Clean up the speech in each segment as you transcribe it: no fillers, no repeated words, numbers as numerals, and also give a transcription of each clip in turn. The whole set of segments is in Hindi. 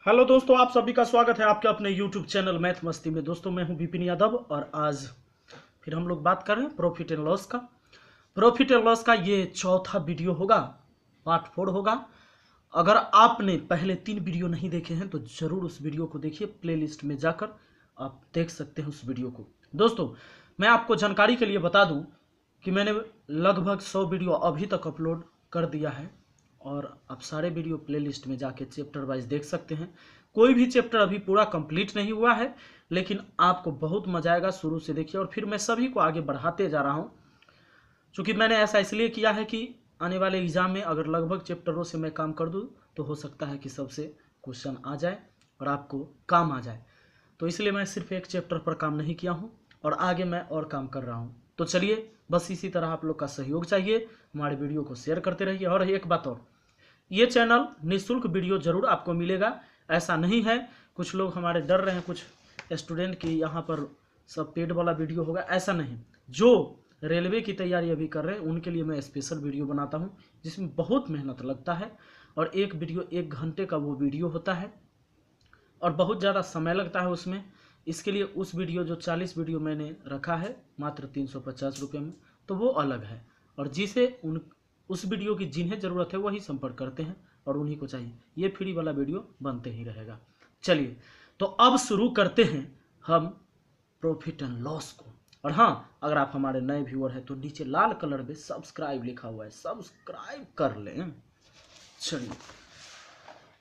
हेलो दोस्तों, आप सभी का स्वागत है आपके अपने यूट्यूब चैनल मैथ मस्ती में। दोस्तों मैं हूं विपिन यादव और आज फिर हम लोग बात कर रहे हैं प्रॉफिट एंड लॉस का। प्रॉफिट एंड लॉस का ये चौथा वीडियो होगा, पार्ट 4 होगा। अगर आपने पहले 3 वीडियो नहीं देखे हैं तो ज़रूर उस वीडियो को देखिए, प्लेलिस्ट में जाकर आप देख सकते हैं उस वीडियो को। दोस्तों मैं आपको जानकारी के लिए बता दूं कि मैंने लगभग 100 वीडियो अभी तक अपलोड कर दिया है और आप सारे वीडियो प्लेलिस्ट में जाके चैप्टर वाइज देख सकते हैं। कोई भी चैप्टर अभी पूरा कंप्लीट नहीं हुआ है, लेकिन आपको बहुत मजा आएगा। शुरू से देखिए और फिर मैं सभी को आगे बढ़ाते जा रहा हूँ, क्योंकि मैंने ऐसा इसलिए किया है कि आने वाले एग्जाम में अगर लगभग चैप्टरों से मैं काम कर दूँ तो हो सकता है कि सबसे क्वेश्चन आ जाए और आपको काम आ जाए। तो इसलिए मैं सिर्फ एक चैप्टर पर काम नहीं किया हूँ और आगे मैं और काम कर रहा हूँ। तो चलिए, बस इसी तरह आप लोग का सहयोग चाहिए, हमारे वीडियो को शेयर करते रहिए। और एक बात और, ये चैनल निःशुल्क वीडियो जरूर आपको मिलेगा, ऐसा नहीं है। कुछ लोग हमारे डर रहे हैं, कुछ स्टूडेंट की यहाँ पर सब पेड वाला वीडियो होगा, ऐसा नहीं। जो रेलवे की तैयारी अभी कर रहे हैं उनके लिए मैं स्पेशल वीडियो बनाता हूँ, जिसमें बहुत मेहनत लगता है और एक वीडियो 1 घंटे का वो वीडियो होता है और बहुत ज़्यादा समय लगता है उसमें। इसके लिए उस वीडियो जो 40 वीडियो मैंने रखा है मात्र 350 रुपये में, तो वो अलग है। और जिसे उस वीडियो की जिन्हें ज़रूरत है वही संपर्क करते हैं और उन्हीं को चाहिए। ये फ्री वाला वीडियो बनते ही रहेगा। चलिए तो अब शुरू करते हैं हम प्रॉफिट एंड लॉस को। और हाँ, अगर आप हमारे नए व्यूअर हैं तो नीचे लाल कलर में सब्सक्राइब लिखा हुआ है, सब्सक्राइब कर लें। चलिए,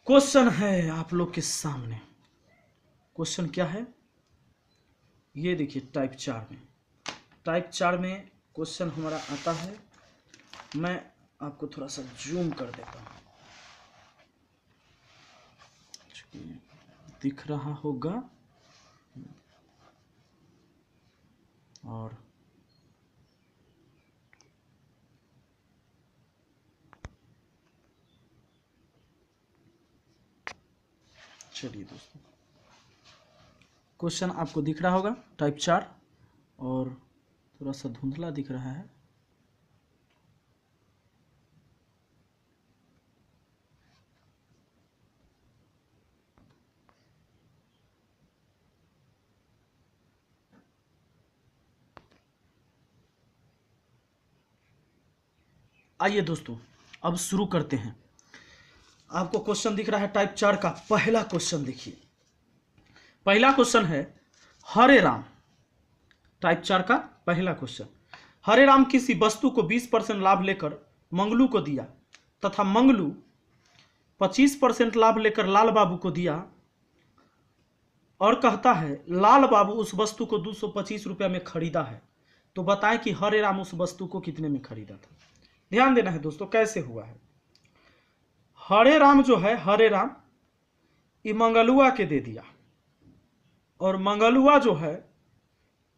क्वेश्चन है आप लोग के सामने। क्वेश्चन क्या है ये देखिए, टाइप 4 में। टाइप 4 में क्वेश्चन हमारा आता है। मैं आपको थोड़ा सा जूम कर देता हूँ, दिख रहा होगा। और चलिए दोस्तों, क्वेश्चन आपको दिख रहा होगा टाइप 4 और थोड़ा सा धुंधला दिख रहा है। आइए दोस्तों, अब शुरू करते हैं। आपको क्वेश्चन दिख रहा है टाइप 4 का। पहला क्वेश्चन देखिए, पहला क्वेश्चन है हरे राम। टाइप 4 का पहला क्वेश्चन, हरे राम किसी वस्तु को 20% लाभ लेकर मंगलू को दिया तथा मंगलू 25% लाभ लेकर लाल बाबू को दिया और कहता है लाल बाबू उस वस्तु को 225 रुपया में खरीदा है, तो बताएं कि हरे राम उस वस्तु को कितने में खरीदा था। ध्यान देना है दोस्तों, कैसे हुआ है। हरे राम जो है, हरे राम ये मंगलुआ के दे दिया और मंगलुआ जो है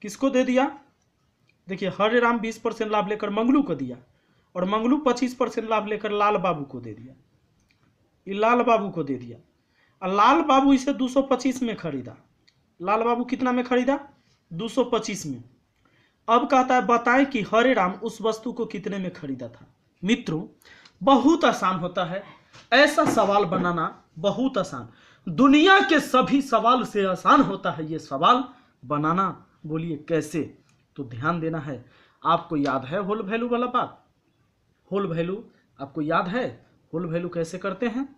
किसको दे दिया। देखिए, हरे राम 20% लाभ लेकर मंगलू को दिया और मंगलू 25% लाभ लेकर लाल बाबू को दे दिया। ये लाल बाबू को दे दिया और लाल बाबू इसे 225 में खरीदा। लाल बाबू कितना में खरीदा? 225 में। अब कहता है बताएं कि हरे राम उस वस्तु को कितने में खरीदा था। मित्रों, बहुत आसान होता है ऐसा सवाल बनाना, बहुत आसान। दुनिया के सभी सवाल से आसान होता है ये सवाल बनाना। बोलिए कैसे? तो ध्यान देना है। आपको याद है होल वैल्यू वाला बात? होल वैल्यू आपको याद है? होल वैल्यू कैसे करते हैं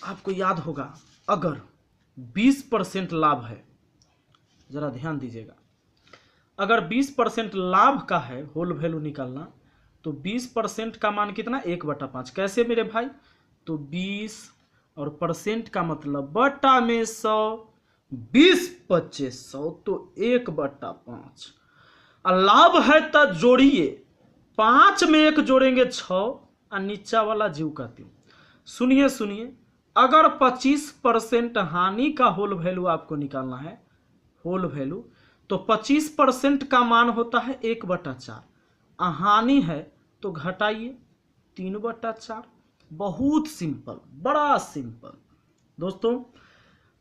आपको याद होगा। अगर 20% लाभ है, जरा ध्यान दीजिएगा, अगर 20% लाभ का है होल वैल्यू निकालना, तो 20% का मान कितना? 1/5। कैसे मेरे भाई? तो 20 और परसेंट का मतलब बटा में 100, 20 25 100, तो 1/5। और लाभ है तो जोड़िए, 5 में 1 जोड़ेंगे 6 और नीचा वाला जीव का त्यों। सुनिए सुनिए, अगर 25% हानि का होल वैल्यू आपको निकालना है, होल वैल्यू, तो 25% का मान होता है 1/4। हानि है तो घटाइए 3/4। बहुत सिंपल, बड़ा सिंपल। दोस्तों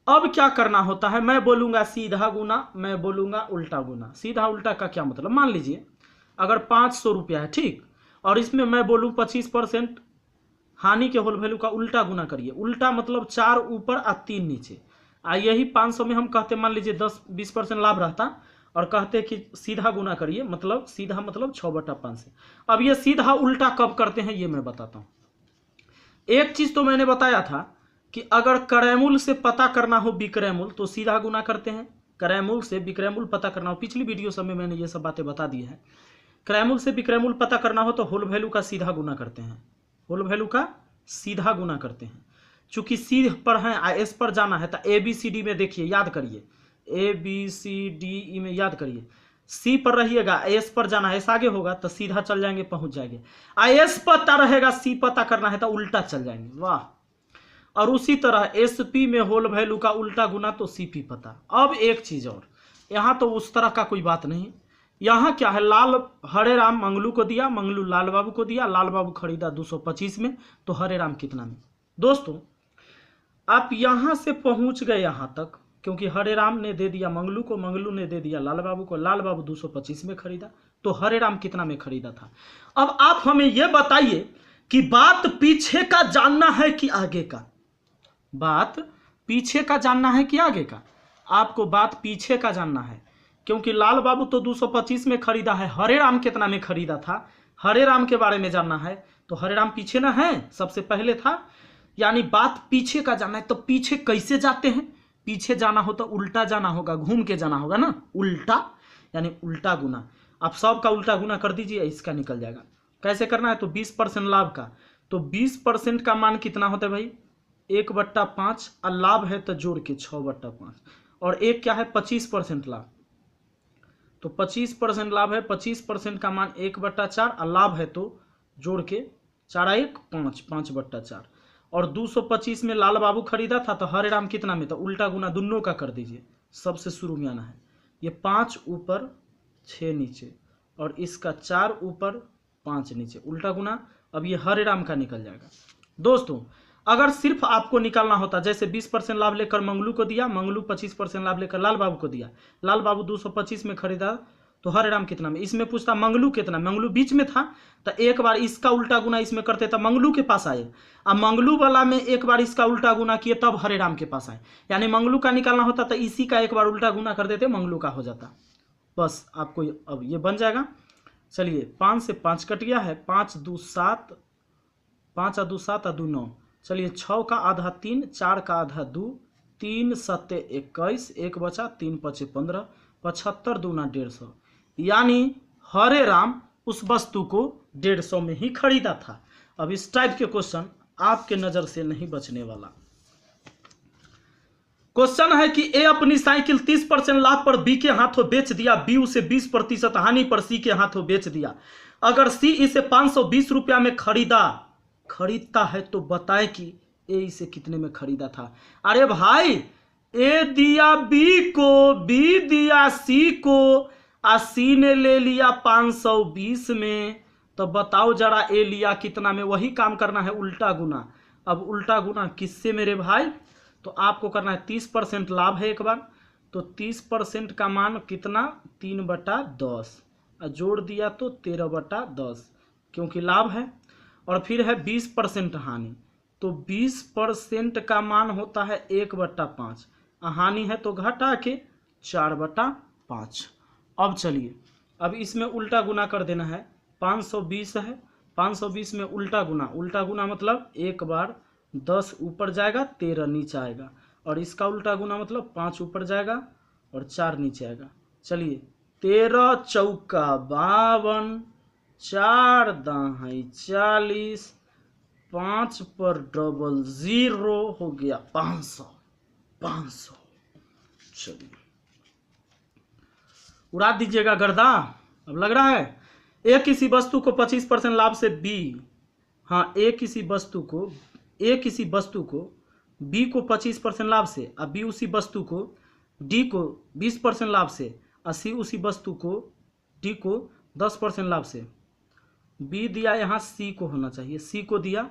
अब क्या करना होता है, मैं बोलूंगा सीधा गुना, मैं बोलूंगा उल्टा गुना। सीधा उल्टा का क्या मतलब? मान लीजिए अगर 500 रुपया है, ठीक, और इसमें मैं बोलूं 25% हानि के होल वैल्यू का उल्टा गुना करिए। उल्टा मतलब 4 ऊपर और 3 नीचे। यही 500 में हम कहते मान लीजिए 10-20% लाभ रहता और कहते कि सीधा गुना करिए, मतलब सीधा मतलब 6/5 से। अब ये सीधा उल्टा कब करते हैं ये मैं बताता हूँ। एक चीज तो मैंने बताया था कि अगर क्रयमूल से पता करना हो विक्रयमूल तो सीधा गुना करते हैं। क्रयमूल से विक्रयमूल पता करना हो, पिछली वीडियो सब में मैंने ये सब बातें बता दी है। क्रयमूल से विक्रयमूल पता करना हो तो होल वैल्यू का सीधा गुना करते हैं। होल वैल्यू का सीधा गुना करते हैं। चूंकि सी पर है, एस पर जाना है तो ABCD में देखिए, याद करिए, ABCDE में याद करिए। सी पर रहिएगा, एस पर जाना है, एस आगे होगा तो सीधा चल जाएंगे, पहुंच जाएंगे। एस पता रहेगा, सी पता करना है तो उल्टा चल जाएंगे। वाह। और उसी तरह SP में होल वैल्यू का उल्टा गुना तो CP पता। अब एक चीज और, यहां तो उस तरह का कोई बात नहीं। यहाँ क्या है, लाल हरे राम मंगलू को दिया, मंगलू लाल बाबू को दिया, लाल बाबू खरीदा 225 में, तो हरे राम कितना में। दोस्तों आप यहां से पहुंच गए यहां तक, क्योंकि हरे राम ने दे दिया मंगलू को, मंगलू ने दे दिया लाल बाबू को, लाल बाबू 225 में खरीदा, तो हरे राम कितना में खरीदा था। अब आप हमें यह बताइए कि बात पीछे का जानना है कि आगे का। बात पीछे का जानना है कि आगे का। आपको बात पीछे का जानना है, क्योंकि लाल बाबू तो 225 में खरीदा है, हरे राम कितना में खरीदा था, हरे राम के बारे में जानना है। तो हरे राम पीछे ना है, सबसे पहले था, यानी बात पीछे का जानना है। तो पीछे कैसे जाते हैं, पीछे जाना हो तो उल्टा जाना होगा, घूम के जाना होगा ना, उल्टा, यानी उल्टा गुना। आप सब का उल्टा गुना कर दीजिए, इसका निकल जाएगा। कैसे करना है, तो 20% लाभ का, तो 20% का मान कितना होता है भाई, 1/5, और लाभ है तो जोड़ के 6/5, और एक क्या है 25% लाभ, तो 25% लाभ है, 25% का मान 1/4, और लाभ है तो जोड़ के 4×1 5, 5/4। और 225 में लाल बाबू खरीदा था तो हरे राम कितना में, तो उल्टा गुना दोनों का कर दीजिए, सबसे शुरू में आना है। ये 5 ऊपर 6 नीचे, और इसका 4 ऊपर 5 नीचे, उल्टा गुना। अब ये हरे राम का निकल जाएगा। दोस्तों अगर सिर्फ आपको निकालना होता, जैसे 20% लाभ लेकर मंगलू को दिया, मंगलू 25% लाभ लेकर लाल बाबू को दिया, लाल बाबू 225 में खरीदा तो हरे राम कितना में, इसमें पूछता मंगलू कितना, मंगलू बीच में था तो एक बार इसका उल्टा गुना इसमें करते तो मंगलू के पास आए, अब मंगलू वाला में एक बार इसका उल्टा गुना किए तब हरे राम के पास आए, यानी मंगलू का निकालना होता तो इसी का एक बार उल्टा गुना कर देते, मंगलू का हो जाता। बस आपको अब ये बन जाएगा। चलिए 5 से 5 कट गया है, 5 2 7, 5 और 2 7 और 2 9। चलिए 6 का आधा 3, 4 का आधा 2, 3 7 21, 1 बचा, 3 5 15, 75 दूना 150, यानी हरे राम उस वस्तु को 150 में ही खरीदा था। अब इस टाइप के क्वेश्चन आपके नजर से नहीं बचने वाला। क्वेश्चन है कि ए अपनी साइकिल 30% लाभ पर बी के हाथों बेच दिया, बी उसे 20% हानि पर सी के हाथों बेच दिया। अगर सी इसे 520 रुपया में खरीदता है तो बताए कि ए इसे कितने में खरीदा था। अरे भाई, ए दिया बी को, बी दिया सी को, और सी ने ले लिया 520 में, तो बताओ जरा ए लिया कितना में। वही काम करना है, उल्टा गुना। अब उल्टा गुना किससे मेरे भाई, तो आपको करना है 30% लाभ है एक बार, तो 30% का मान कितना, 3/10, जोड़ दिया तो 13/10, क्योंकि लाभ है। और फिर है 20% हानि, तो 20% का मान होता है 1/5, हानि है तो घटा के 4/5। अब चलिए, अब इसमें उल्टा गुना कर देना है। 520 है, 520 में उल्टा गुना मतलब एक बार 10 ऊपर जाएगा, 13 नीचे आएगा, और इसका उल्टा गुना मतलब 5 ऊपर जाएगा और 4 नीचे आएगा। चलिए 13 चौका 52, 4 दाही 40, 5 पर डबल 0 हो गया 500। चलिए उड़ा दीजिएगा गर्दा। अब लग रहा है ए किसी वस्तु को 25% लाभ से बी, हाँ ए किसी वस्तु को बी को 25% लाभ से, और बी उसी वस्तु को डी को 20% लाभ से, और सी उसी वस्तु को डी को 10% लाभ से। बी दिया, यहाँ सी को होना चाहिए, सी को दिया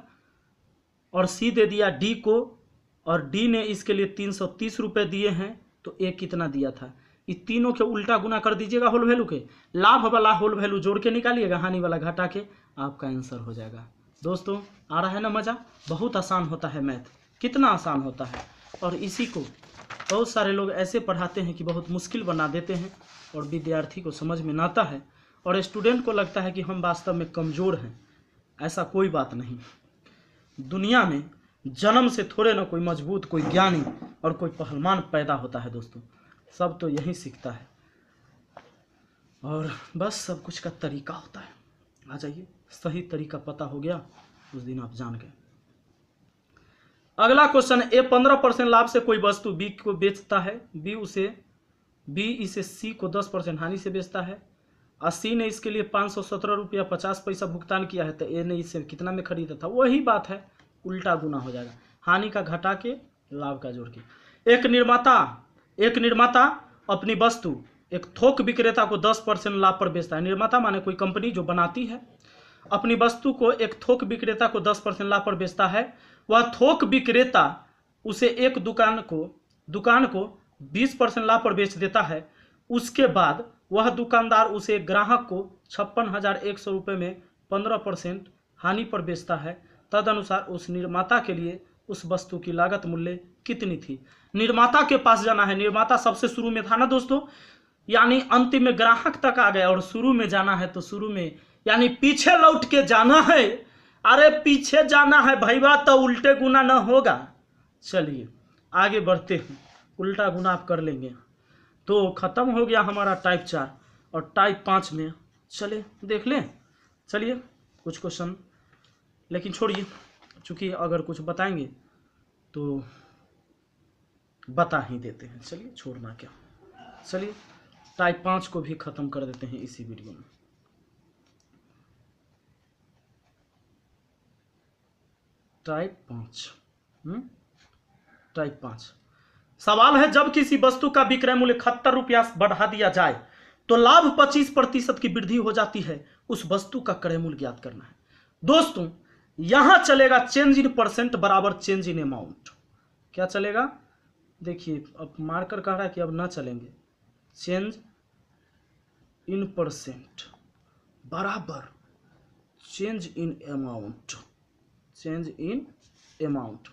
और सी दे दिया डी को, और डी ने इसके लिए 330 रुपये दिए हैं, तो ए कितना दिया था। इस तीनों के उल्टा गुना कर दीजिएगा होल वैल्यू के, लाभ वाला होल वैल्यू जोड़ के निकालिएगा, हानि वाला घटा के, आपका आंसर हो जाएगा। दोस्तों आ रहा है ना मज़ा? बहुत आसान होता है मैथ, कितना आसान होता है। और इसी को बहुत सारे लोग ऐसे पढ़ाते हैं कि बहुत मुश्किल बना देते हैं और विद्यार्थी को समझ में ना आता है और स्टूडेंट को लगता है कि हम वास्तव में कमज़ोर हैं। ऐसा कोई बात नहीं। दुनिया में जन्म से थोड़े ना कोई मजबूत, कोई ज्ञानी और कोई पहलवान पैदा होता है दोस्तों। सब तो यही सीखता है और बस सब कुछ का तरीका होता है। आ जाइए, सही तरीका पता हो गया उस दिन आप जान गए। अगला क्वेश्चन, ए 15% लाभ से कोई वस्तु बी को बेचता है, बी इसे सी को 10% हानि से बेचता है और सी ने इसके लिए 517 रुपया 50 पैसा भुगतान किया है, तो ए ने इसे कितना में खरीदा था? वही बात है, उल्टा गुना हो जाएगा, हानि का घटा के लाभ का जोड़ के। एक निर्माता अपनी वस्तु एक थोक विक्रेता को 10% लाभ पर बेचता है। निर्माता माने कोई कंपनी जो बनाती है, अपनी वस्तु को एक थोक विक्रेता को 10% लाभ पर बेचता है। वह थोक विक्रेता उसे एक दुकान को 20% लाभ पर बेच देता है। उसके बाद वह दुकानदार उसे ग्राहक को 56,100 रुपये में 15% हानि पर बेचता है। तदनुसार उस निर्माता के लिए उस वस्तु की लागत मूल्य कितनी थी? निर्माता के पास जाना है। निर्माता सबसे शुरू में था ना दोस्तों, यानी अंतिम में ग्राहक तक आ गया और शुरू में जाना है तो शुरू में यानी पीछे लौट के जाना है। अरे पीछे जाना है भैया, तो उल्टे गुना न होगा। चलिए आगे बढ़ते हैं, उल्टा गुना आप कर लेंगे। तो खत्म हो गया हमारा टाइप 4 और टाइप 5 में चले देख लें। चलिए कुछ क्वेश्चन, लेकिन छोड़िए, चूंकि अगर कुछ बताएंगे तो बता ही देते हैं। चलिए छोड़ना क्या, चलिए टाइप 5 को भी खत्म कर देते हैं इसी वीडियो में। टाइप 5 सवाल है, जब किसी वस्तु का विक्रय मूल्य 71 रुपया बढ़ा दिया जाए तो लाभ 25% की वृद्धि हो जाती है। उस वस्तु का क्रय मूल्य ज्ञात करना है। दोस्तों यहां चलेगा चेंज इन परसेंट बराबर चेंज इन अमाउंट। क्या चलेगा? देखिए अब मार्कर कह रहा है कि अब ना चलेंगे। चेंज इन परसेंट बराबर change in amount. Change in amount,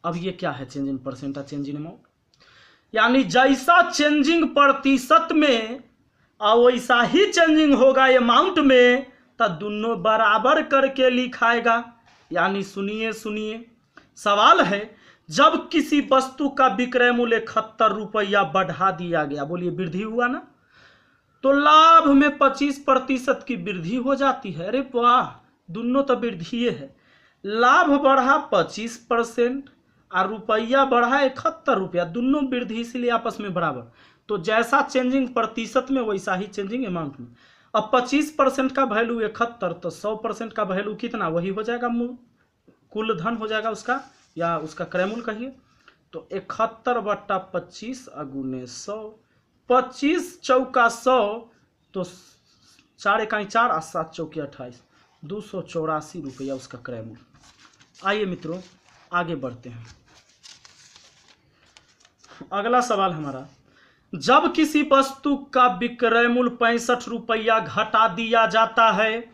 अब ये क्या है? चेंज इन परसेंट और चेंज इन अमाउंट, यानी जैसा चेंजिंग प्रतिशत में और वैसा ही चेंजिंग होगा अमाउंट में, तो दोनों बराबर करके लिखाएगा। यानी सुनिए सवाल है, जब किसी वस्तु का विक्रय मूल्य 71 रुपया बढ़ा दिया गया, बोलिए वृद्धि हुआ ना, तो लाभ में 25% की वृद्धि हो जाती है। अरे वाह, दोनों तो वृद्धि है। लाभ बढ़ा 25% और रुपया बढ़ा 71 रुपया, दोनों वृद्धि, इसलिए आपस में बराबर। तो जैसा चेंजिंग प्रतिशत में वैसा ही चेंजिंग अमाउंट में। अब 25% का वैल्यू 71, तो 100% का वैल्यू कितना? वही हो जाएगा, कुल धन हो जाएगा उसका, या उसका क्रय मूल्य कहिए। तो 71/25 गुने 100, 25 चौका 100, तो 4 इकाई 4 और 7 चौकी 28, 284 रुपया उसका क्रय मूल्य। आइए मित्रों आगे बढ़ते हैं। अगला सवाल हमारा, जब किसी वस्तु का विक्रय मूल्य 65 रुपया घटा दिया जाता है,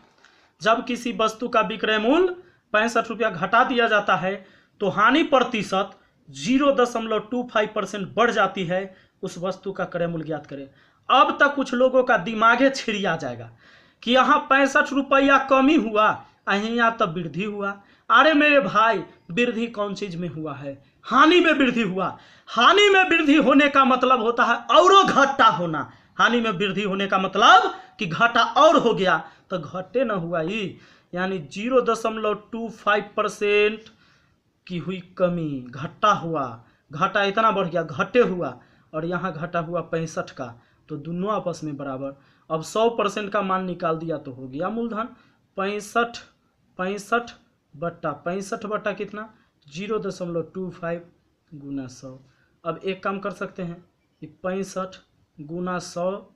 जब किसी वस्तु का विक्रय मूल्य 65 रुपया घटा दिया जाता है तो हानि प्रतिशत 0.25% बढ़ जाती है। उस वस्तु का क्रय मूल्य ज्ञात करें। अब तक कुछ लोगों का दिमागे छिड़िया जाएगा कि यहाँ 65 रुपया कमी हुआ, यहाँ तब वृद्धि हुआ। अरे मेरे भाई, वृद्धि कौन चीज में हुआ है? हानि में वृद्धि हुआ। हानि में वृद्धि होने का मतलब होता है औरों घाटा होना। हानि में वृद्धि होने का मतलब कि घाटा और हो गया, तो घटे ना हुआ ही, यानी 0.25% की हुई कमी, घाटा हुआ। घाटा इतना बढ़ गया, घटे हुआ, और यहाँ घाटा हुआ 65 का, तो दोनों आपस में बराबर। अब 100% का मान निकाल दिया तो हो गया मूलधन 65 बट्टा कितना? 0.25 गुना 100। अब एक काम कर सकते हैं कि 65 गुना 100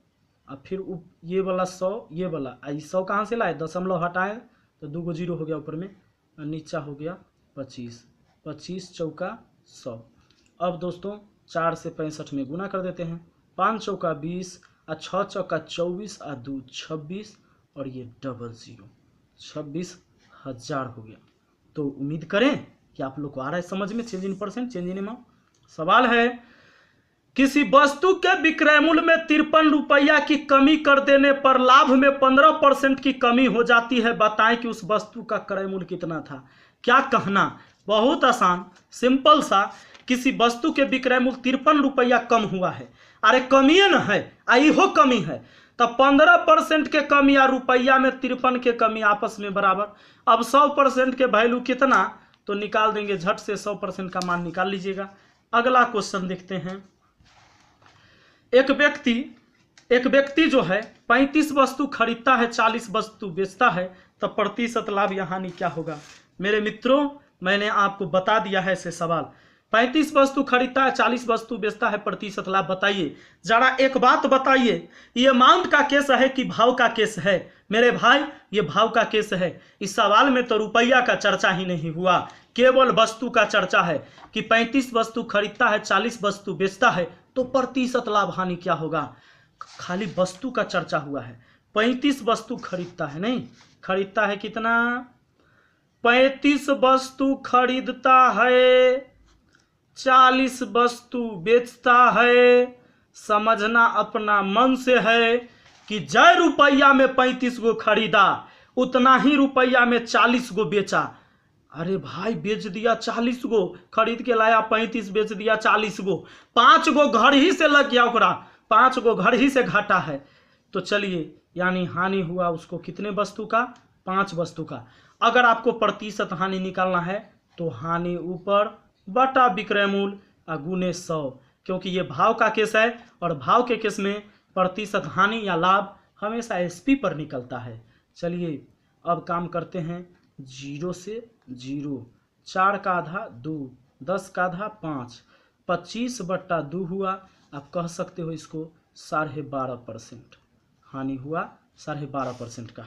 और फिर ये वाला 100, ये वाला 100 कहाँ से लाए? दशमलव हटाए तो 2 जीरो हो गया ऊपर में, और नीचा हो गया 25, 25 चौका 100। अब दोस्तों 4 से 65 में गुना कर देते हैं। 5 चौका 20 और 6 चौका 24 और 2 26, और ये डबल जीरो, 26,000 हो गया। तो उम्मीद करें कि आप लोग को आ रहा है समझ में change in percent, change in amount. सवाल है, किसी वस्तु के विक्रय मूल्य में 53 रुपया की कमी कर देने पर लाभ में 15% की कमी हो जाती है, बताएं कि उस वस्तु का क्रय मूल्य कितना था। क्या कहना, बहुत आसान, सिंपल सा। किसी वस्तु के विक्रय मूल्य 53 रुपया कम हुआ है, अरे कमी न है, आई हो कमी है, तो 15% के कमी या रुपया में 53 के कमी आपस में बराबर। अब 100% के वैल्यू कितना, तो निकाल देंगे झट से, 100% का मान निकाल लीजिएगा। अगला क्वेश्चन देखते हैं। एक व्यक्ति जो है 35 वस्तु खरीदता है, 40 वस्तु बेचता है, तो प्रतिशत लाभ या हानि क्या होगा। मेरे मित्रों, मैंने आपको बता दिया है ऐसे सवाल। 35 वस्तु खरीदता है, 40 वस्तु बेचता है, प्रतिशत लाभ बताइए। जरा एक बात बताइए, ये अमाउंट का केस है कि भाव का केस है। मेरे भाई, ये भाव का केस है। इस सवाल में तो रुपया का चर्चा ही नहीं हुआ, केवल वस्तु का चर्चा है कि 35 वस्तु खरीदता है, 40 वस्तु बेचता है, तो प्रतिशत लाभ हानि क्या होगा। खाली वस्तु का चर्चा हुआ है। 35 वस्तु खरीदता है, नहीं खरीदता है कितना, 35 वस्तु खरीदता है, 40 वस्तु बेचता है। समझना अपना मन से है कि जय रुपया में 35 गो खरीदा, उतना ही रुपया में 40 गो बेचा। अरे भाई, बेच दिया 40 गो, खरीद के लाया 35, बेच दिया 40 गो, 5 गो घर ही से लग गया ओकरा, 5 गो घर ही से घाटा है। तो चलिए, यानी हानि हुआ उसको कितने वस्तु का, 5 वस्तु का। अगर आपको प्रतिशत हानि निकालना है तो हानि ऊपर बटा विक्रय मूल्य गुने 100, क्योंकि ये भाव का केस है और भाव के केस में प्रतिशत हानि या लाभ हमेशा एसपी पर निकलता है। चलिए अब काम करते हैं। 0 से 0, 4 का आधा 2, 10 का आधा 5, 25/2 हुआ। आप कह सकते हो इसको 12.5% हानि हुआ, 12.5% का।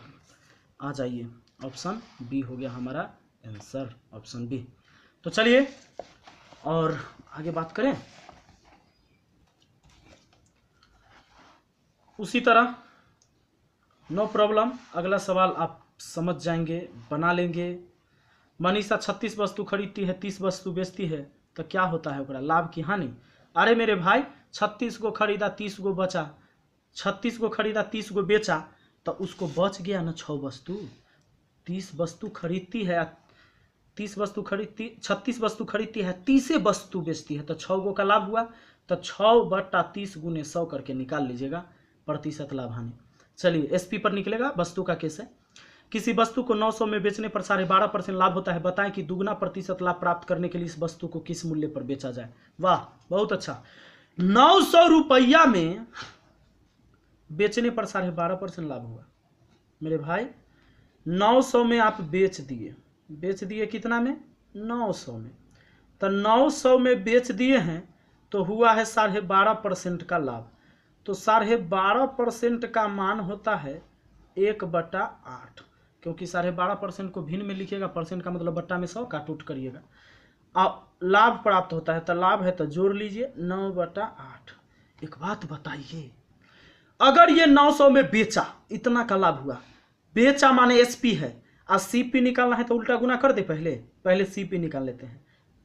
आ जाइए, ऑप्शन बी हो गया हमारा आंसर, ऑप्शन बी। तो चलिए और आगे बात करें। उसी तरह नो प्रॉब्लम, अगला सवाल आप समझ जाएंगे, बना लेंगे। मनीषा 36 वस्तु खरीदती है, 30 वस्तु बेचती है, तो क्या होता है ओकरा, लाभ की हानि। अरे मेरे भाई, 36 को खरीदा, 30 को बचा, 36 को खरीदा, 30 को बेचा, तो उसको बच गया ना 6 वस्तु। 30 वस्तु खरीदती है, 30 वस्तु खरीदती, 36 वस्तु खरीदती है, 30 वस्तु बेचती है, तो 6 गो का लाभ हुआ। तो 6/30 गुने 100 करके निकाल लीजिएगा प्रतिशत लाभ हानि। चलिए एसपी पर निकलेगा, वस्तु का केस है। किसी वस्तु को 900 में बेचने पर 12.5% लाभ होता है, बताएं कि दुगना प्रतिशत लाभ प्राप्त करने के लिए इस वस्तु को किस मूल्य पर बेचा जाए। वाह, बहुत अच्छा। 900 रुपया में बेचने पर 12.5% लाभ हुआ। मेरे भाई, 900 में आप बेच दिए कितना में, 900 में, तो 900 में बेच दिए हैं तो हुआ है 12.5% का लाभ। तो 12.5% का मान होता है 1/8, क्योंकि 12.5% को भिन्न में लिखिएगा, परसेंट का मतलब बट्टा में 100 काट उठ करिएगा। अब लाभ प्राप्त होता है, तो लाभ है तो जोड़ लीजिए 9/8। एक बात बताइए, अगर ये 900 में बेचा, इतना का लाभ हुआ, बेचा माने एसपी है, और सीपी निकालना है तो उल्टा गुना कर दे, पहले सीपी निकाल लेते हैं।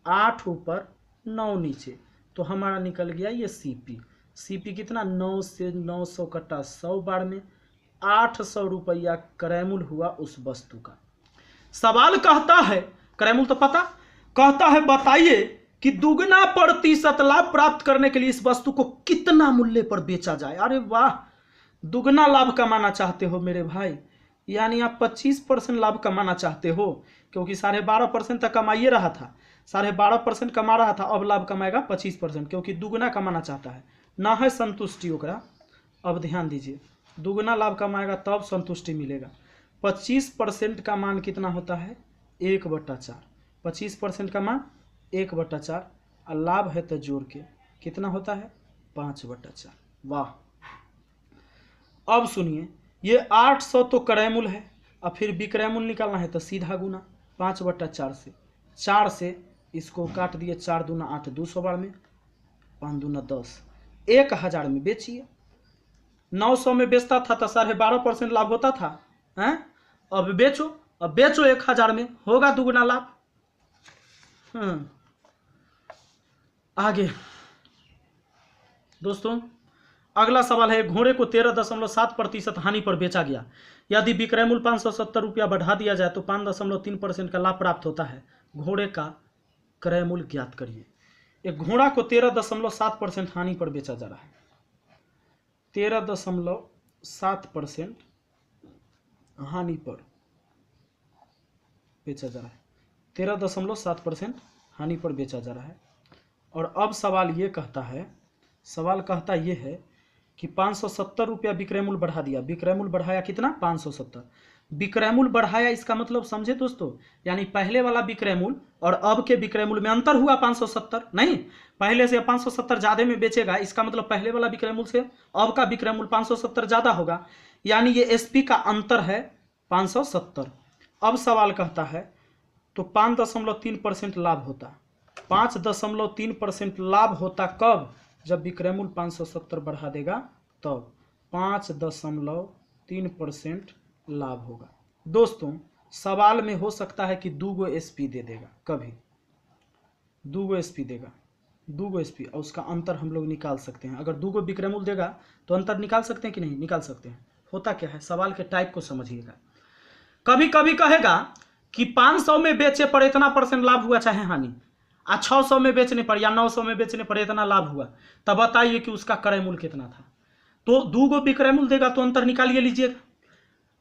8 ऊपर 9 नीचे, तो हमारा निकल गया ये सीपी कितना, 9 से 900 कटा 100 बार में 800 रुपया क्रय मूल्य हुआ उस वस्तु का। सवाल कहता है, क्रय मूल्य तो पता, कहता है बताइए कि दुगना प्रतिशत लाभ प्राप्त करने के लिए इस वस्तु को कितना मूल्य पर बेचा जाए। अरे वाह, दुगना लाभ कमाना चाहते हो मेरे भाई, यानी आप 25% लाभ कमाना चाहते हो, क्योंकि 12.5% तक कमाइए रहा था, 12.5% कमा रहा था, अब लाभ कमाएगा 25%, क्योंकि दुगना कमाना चाहता है, ना है संतुष्टि ओकरा। अब ध्यान दीजिए, दुगना लाभ कमाएगा तब संतुष्टि मिलेगा। 25% का मान कितना होता है, 1/4। 25% का मान 1/4, और लाभ है तो जोड़ के कितना होता है, 5/4। वाह। अब सुनिए, ये 800 तो क्रय मूल्य है, और फिर विक्रय मूल्य निकालना है तो सीधा गुना 5/4 से, 4 से इसको काट दिए, 4 दूना 8, 200 बार में, 5 दूना 10, 1000 में बेचिए। 900 में बेचता था तो 12.5% लाभ होता था, हैं? अब बेचो, अब बेचो 1000 में, होगा दुगुना लाभ। आगे दोस्तों अगला सवाल है, घोड़े को 13.7% हानि पर बेचा गया, यदि विक्रय मूल्य 570 रुपया बढ़ा दिया जाए तो 5.3% का लाभ प्राप्त होता है, घोड़े का क्रय मूल्य ज्ञात करिए। एक घोड़ा को 13.7% हानि पर बेचा जा रहा है, 13.7% हानि पर बेचा जा रहा है, 13.7% हानि पर बेचा जा रहा है। और अब सवाल ये कहता है, सवाल कहता ये है कि 570 रुपया विक्रय मूल्य बढ़ा दिया, विक्रय मूल्य बढ़ाया कितना 570, विक्रय मूल्य बढ़ाया इसका मतलब समझे दोस्तों, यानी पहले वाला विक्रय मूल्य और अब के विक्रय मूल्य में अंतर हुआ 570, नहीं पहले से 570 ज्यादा में बेचेगा, इसका मतलब पहले वाला विक्रय मूल्य से अब का विक्रय मूल्य 570 ज्यादा होगा, यानी ये एसपी का अंतर है 570। अब सवाल कहता है तो 5.3% लाभ होता, 5.3% लाभ होता कब, जब विक्रय मूल्य 570 बढ़ा देगा तब 5.3% लाभ होगा। दोस्तों सवाल में हो सकता है कि 2 एसपी दे देगा, कभी 2 एसपी देगा, 2 एसपी, और उसका अंतर हम लोग निकाल सकते हैं। अगर 2 विक्रय मूल्य देगा तो अंतर निकाल सकते हैं कि नहीं, निकाल सकते हैं। होता क्या है, सवाल के टाइप को समझिएगा। कभी कभी कहेगा कि 500 में बेचे पर इतना % लाभ हुआ चाहे हानि, 600 में बेचने पर या 900 में बेचने पर इतना लाभ हुआ, तब बताइए कि उसका क्रय मूल्य कितना था। तो 2 विक्रय मूल्य देगा तो अंतर निकालिए लीजिएगा,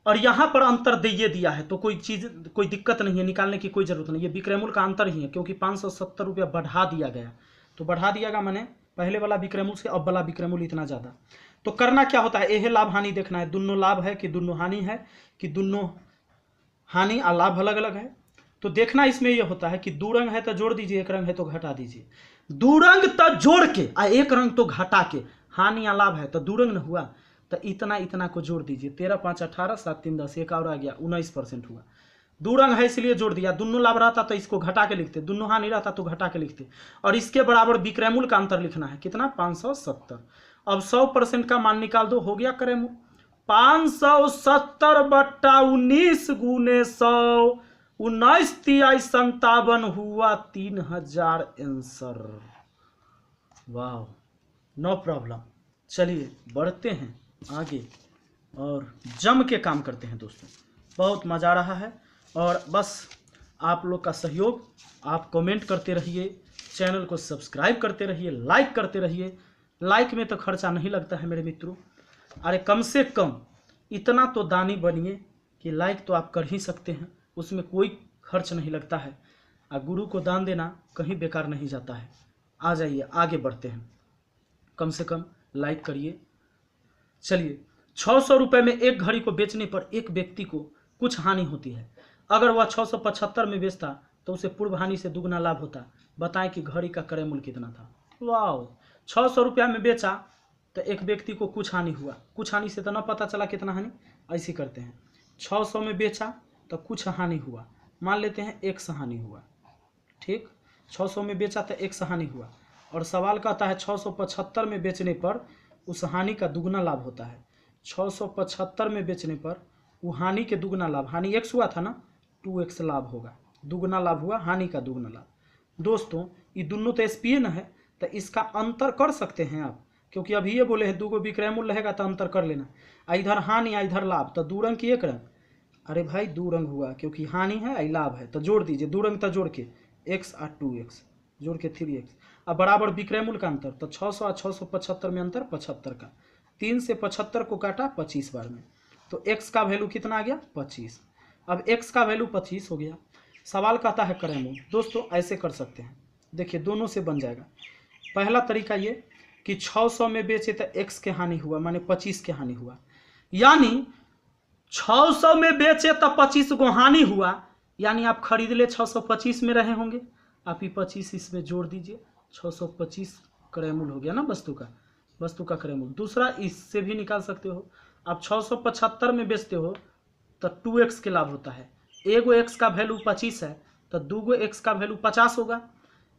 और यहां पर अंतर दे दिया है तो कोई चीज, कोई दिक्कत नहीं है, निकालने की कोई जरूरत नहीं, ये विक्रय मूल्य का अंतर ही है, क्योंकि 570 रुपया बढ़ा दिया गया, तो बढ़ा दिया गया माने पहले वाला विक्रय मूल्य से अब वाला विक्रय मूल्य इतना ज्यादा। तो करना क्या होता है, यह लाभ हानि देखना है, दोनों लाभ है कि दोनों हानि है, कि दोनों हानि और लाभ अलग अलग है। तो देखना इसमें यह होता है कि 2 रंग है तो जोड़ दीजिए, 1 रंग है तो घटा दीजिए, 2 रंग तो जोड़ के और 1 रंग तो घटा के, हानि या लाभ है तो 2 रंग न हुआ, तो इतना इतना को जोड़ दीजिए, 13 5 18 7 3 10, एक और आ गया 19% हुआ। 2 रंग है इसलिए जोड़ दिया, दोनों लाभ रहता तो इसको घटा के लिखते, दोनों हानि रहता तो घटा के लिखते, और इसके बराबर विक्रय मूल्य का अंतर लिखना है कितना 570। अब 100% का मान निकाल दो, हो गया क्रय मूल्य 570/19 गुने 100, 19 तिहाई 57 हुआ 3000 आंसर। वाह, नो प्रॉब्लम। चलिए बढ़ते हैं आगे और जम के काम करते हैं दोस्तों, बहुत मज़ा आ रहा है, और बस आप लोग का सहयोग, आप कमेंट करते रहिए, चैनल को सब्सक्राइब करते रहिए, लाइक करते रहिए। लाइक में तो खर्चा नहीं लगता है मेरे मित्रों, अरे कम से कम इतना तो दानी बनिए कि लाइक तो आप कर ही सकते हैं, उसमें कोई खर्च नहीं लगता है, और गुरु को दान देना कहीं बेकार नहीं जाता है। आ जाइए आगे बढ़ते हैं, कम से कम लाइक करिए। चलिए 600 रुपये में एक घड़ी को बेचने पर एक व्यक्ति को कुछ हानि होती है, अगर वह 675 में बेचता तो उसे पूर्व हानि से दुगना लाभ होता, बताएं कि घड़ी का क्रय मूल्य कितना था। वाह, 600 रुपया में बेचा तो एक व्यक्ति को कुछ हानि हुआ, कुछ हानि से तो ना पता चला कितना हानि, ऐसे करते हैं 600 में बेचा तो कुछ हानि हुआ, मान लेते हैं 100 हानि हुआ, ठीक, 600 में बेचा तो 100 हानि हुआ, और सवाल कहता है 675 में बेचने पर उस हानि का दुगना लाभ होता है, 675 में बेचने पर वो हानि के दुगना लाभ, हानि x हुआ था ना, 2x लाभ होगा, दुगना लाभ हुआ, हानि का दुगना लाभ। दोस्तों ये दोनों तो एसपीए न है, तो इसका अंतर कर सकते हैं आप, क्योंकि अभी ये बोले हैं 2 विक्रय मूल्य रहेगा तो अंतर कर लेना, इधर हानि इधर लाभ, तो 2 रंग की 1 रंग, अरे भाई 2 रंग हुआ क्योंकि हानि है आई लाभ है, तो जोड़ दीजिए, 2 रंग तो जोड़ के x और 2x जोड़ के 3x, अब बराबर विक्रय मूल्य का अंतर, तो 600 और 675 में अंतर 75 का, 3 से 75 को काटा 25 बार में, तो x का वैल्यू कितना आ गया 25। अब x का वैल्यू 25 हो गया। सवाल कहता है क्रय मूल्य, दोस्तों ऐसे कर सकते हैं, देखिए दोनों से बन जाएगा। पहला तरीका ये कि 600 में बेचे तो x के हानि हुआ, माने 25 के हानि हुआ, यानी 600 में बेचे तो 25 को हानि हुआ, यानी आप खरीद ले 625 में रहे होंगे, आप ही 25 इसमें जोड़ दीजिए, 625 क्रय मूल्य हो गया ना वस्तु का, वस्तु का क्रय मूल्य। दूसरा इससे भी निकाल सकते हो, आप 675 में बेचते हो तो 2x के लाभ होता है, एगो x का वैल्यू 25 है तो 2 x का वैल्यू 50 होगा,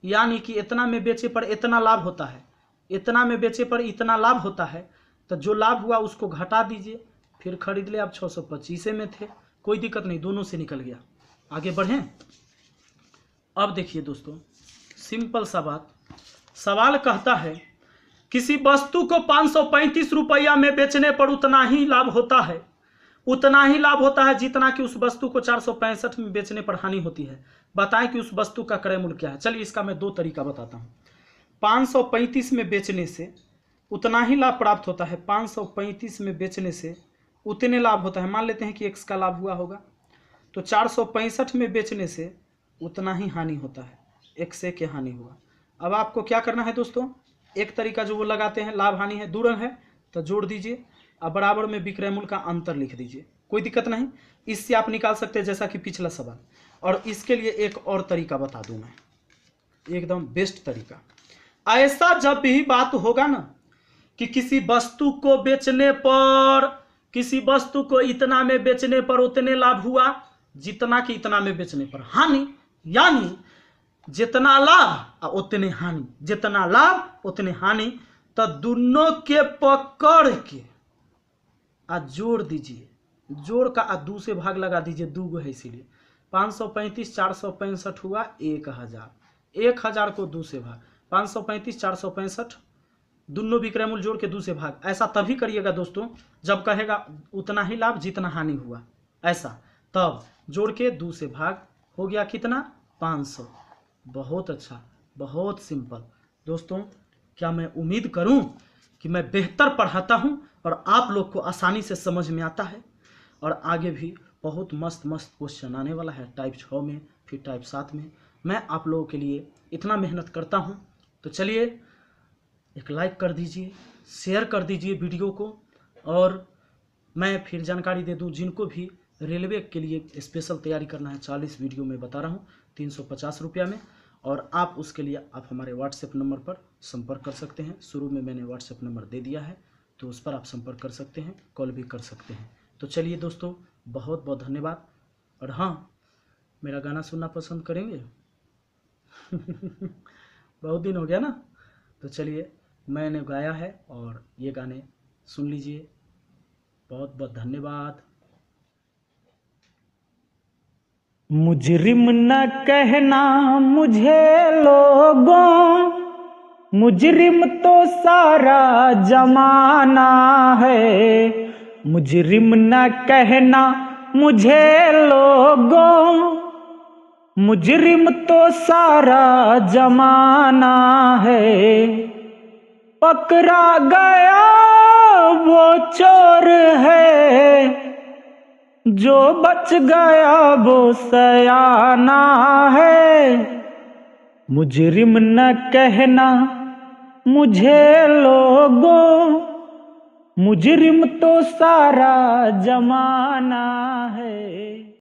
यानी कि इतना में बेचे पर इतना लाभ होता है, इतना में बेचे पर इतना लाभ होता है, तो जो लाभ हुआ उसको घटा दीजिए, फिर खरीद ले, आप 625 में थे, कोई दिक्कत नहीं, दोनों से निकल गया। आगे बढ़ें। अब देखिए दोस्तों, सिंपल सा बात, सवाल कहता है किसी वस्तु को 535 रुपया में बेचने पर उतना ही लाभ होता है, उतना ही लाभ होता है जितना कि उस वस्तु को 465 में बेचने पर हानि होती है। बताएं कि उस वस्तु का क्रय मूल्य क्या है। चलिए इसका मैं दो तरीका बताता हूं। 535 में बेचने से उतना ही लाभ प्राप्त होता है, 535 में बेचने से उतने लाभ होता है। मान लेते हैं कि x का लाभ हुआ होगा, तो 465 में बेचने से उतना ही हानि होता है, x के हानि हुआ। अब आपको क्या करना है दोस्तों, एक तरीका जो वो लगाते हैं, लाभ हानि है, दूर है तो जोड़ दीजिए, अब बराबर में विक्रय मूल्य का अंतर लिख दीजिए, कोई दिक्कत नहीं। इससे आप निकाल सकते हैं जैसा कि पिछला सवाल। और इसके लिए एक और तरीका बता दूं मैं, एकदम बेस्ट तरीका। ऐसा जब भी बात होगा ना कि किसी वस्तु को बेचने पर, किसी वस्तु को इतना में बेचने पर उतने लाभ हुआ जितना कि इतना में बेचने पर हानि, यानी जितना लाभ उतने हानि, जितना लाभ उतने हानि, तो दोनों के पकड़ के जोड़ दीजिए, जोड़ का दो से भाग लगा दीजिए, दो गो है इसीलिए। 535 465 हुआ 1000, 1000 को दो से भाग, 535 465 दोनों विक्रय मूल्य जोड़ के दो से भाग। ऐसा तभी करिएगा दोस्तों जब कहेगा उतना ही लाभ जितना हानि हुआ, ऐसा तब जोड़ के दो से भाग, हो गया कितना 500। बहुत अच्छा, बहुत सिंपल दोस्तों। क्या मैं उम्मीद करूं कि मैं बेहतर पढ़ाता हूं और आप लोग को आसानी से समझ में आता है। और आगे भी बहुत मस्त मस्त क्वेश्चन आने वाला है, टाइप 6 में, फिर टाइप 7 में। मैं आप लोगों के लिए इतना मेहनत करता हूं, तो चलिए एक लाइक कर दीजिए, शेयर कर दीजिए वीडियो को। और मैं फिर जानकारी दे दूं, जिनको भी रेलवे के लिए स्पेशल तैयारी करना है, 40 वीडियो में बता रहा हूँ 350 रुपया में। और आप उसके लिए आप हमारे व्हाट्सएप नंबर पर संपर्क कर सकते हैं। शुरू में मैंने व्हाट्सएप नंबर दे दिया है, तो उस पर आप संपर्क कर सकते हैं, कॉल भी कर सकते हैं। तो चलिए दोस्तों, बहुत बहुत धन्यवाद। और हाँ, मेरा गाना सुनना पसंद करेंगे? बहुत दिन हो गया ना, तो चलिए मैंने गाया है और ये गाने सुन लीजिए। बहुत बहुत धन्यवाद। मुजरिम न कहना मुझे लोगों, मुजरिम तो सारा जमाना है। मुजरिम न कहना मुझे लोगों, मुजरिम तो सारा जमाना है। पकड़ा गया वो चोर है, जो बच गया वो सयाना है। मुजरिम न कहना मुझे लोगों, मुजरिम तो सारा जमाना है।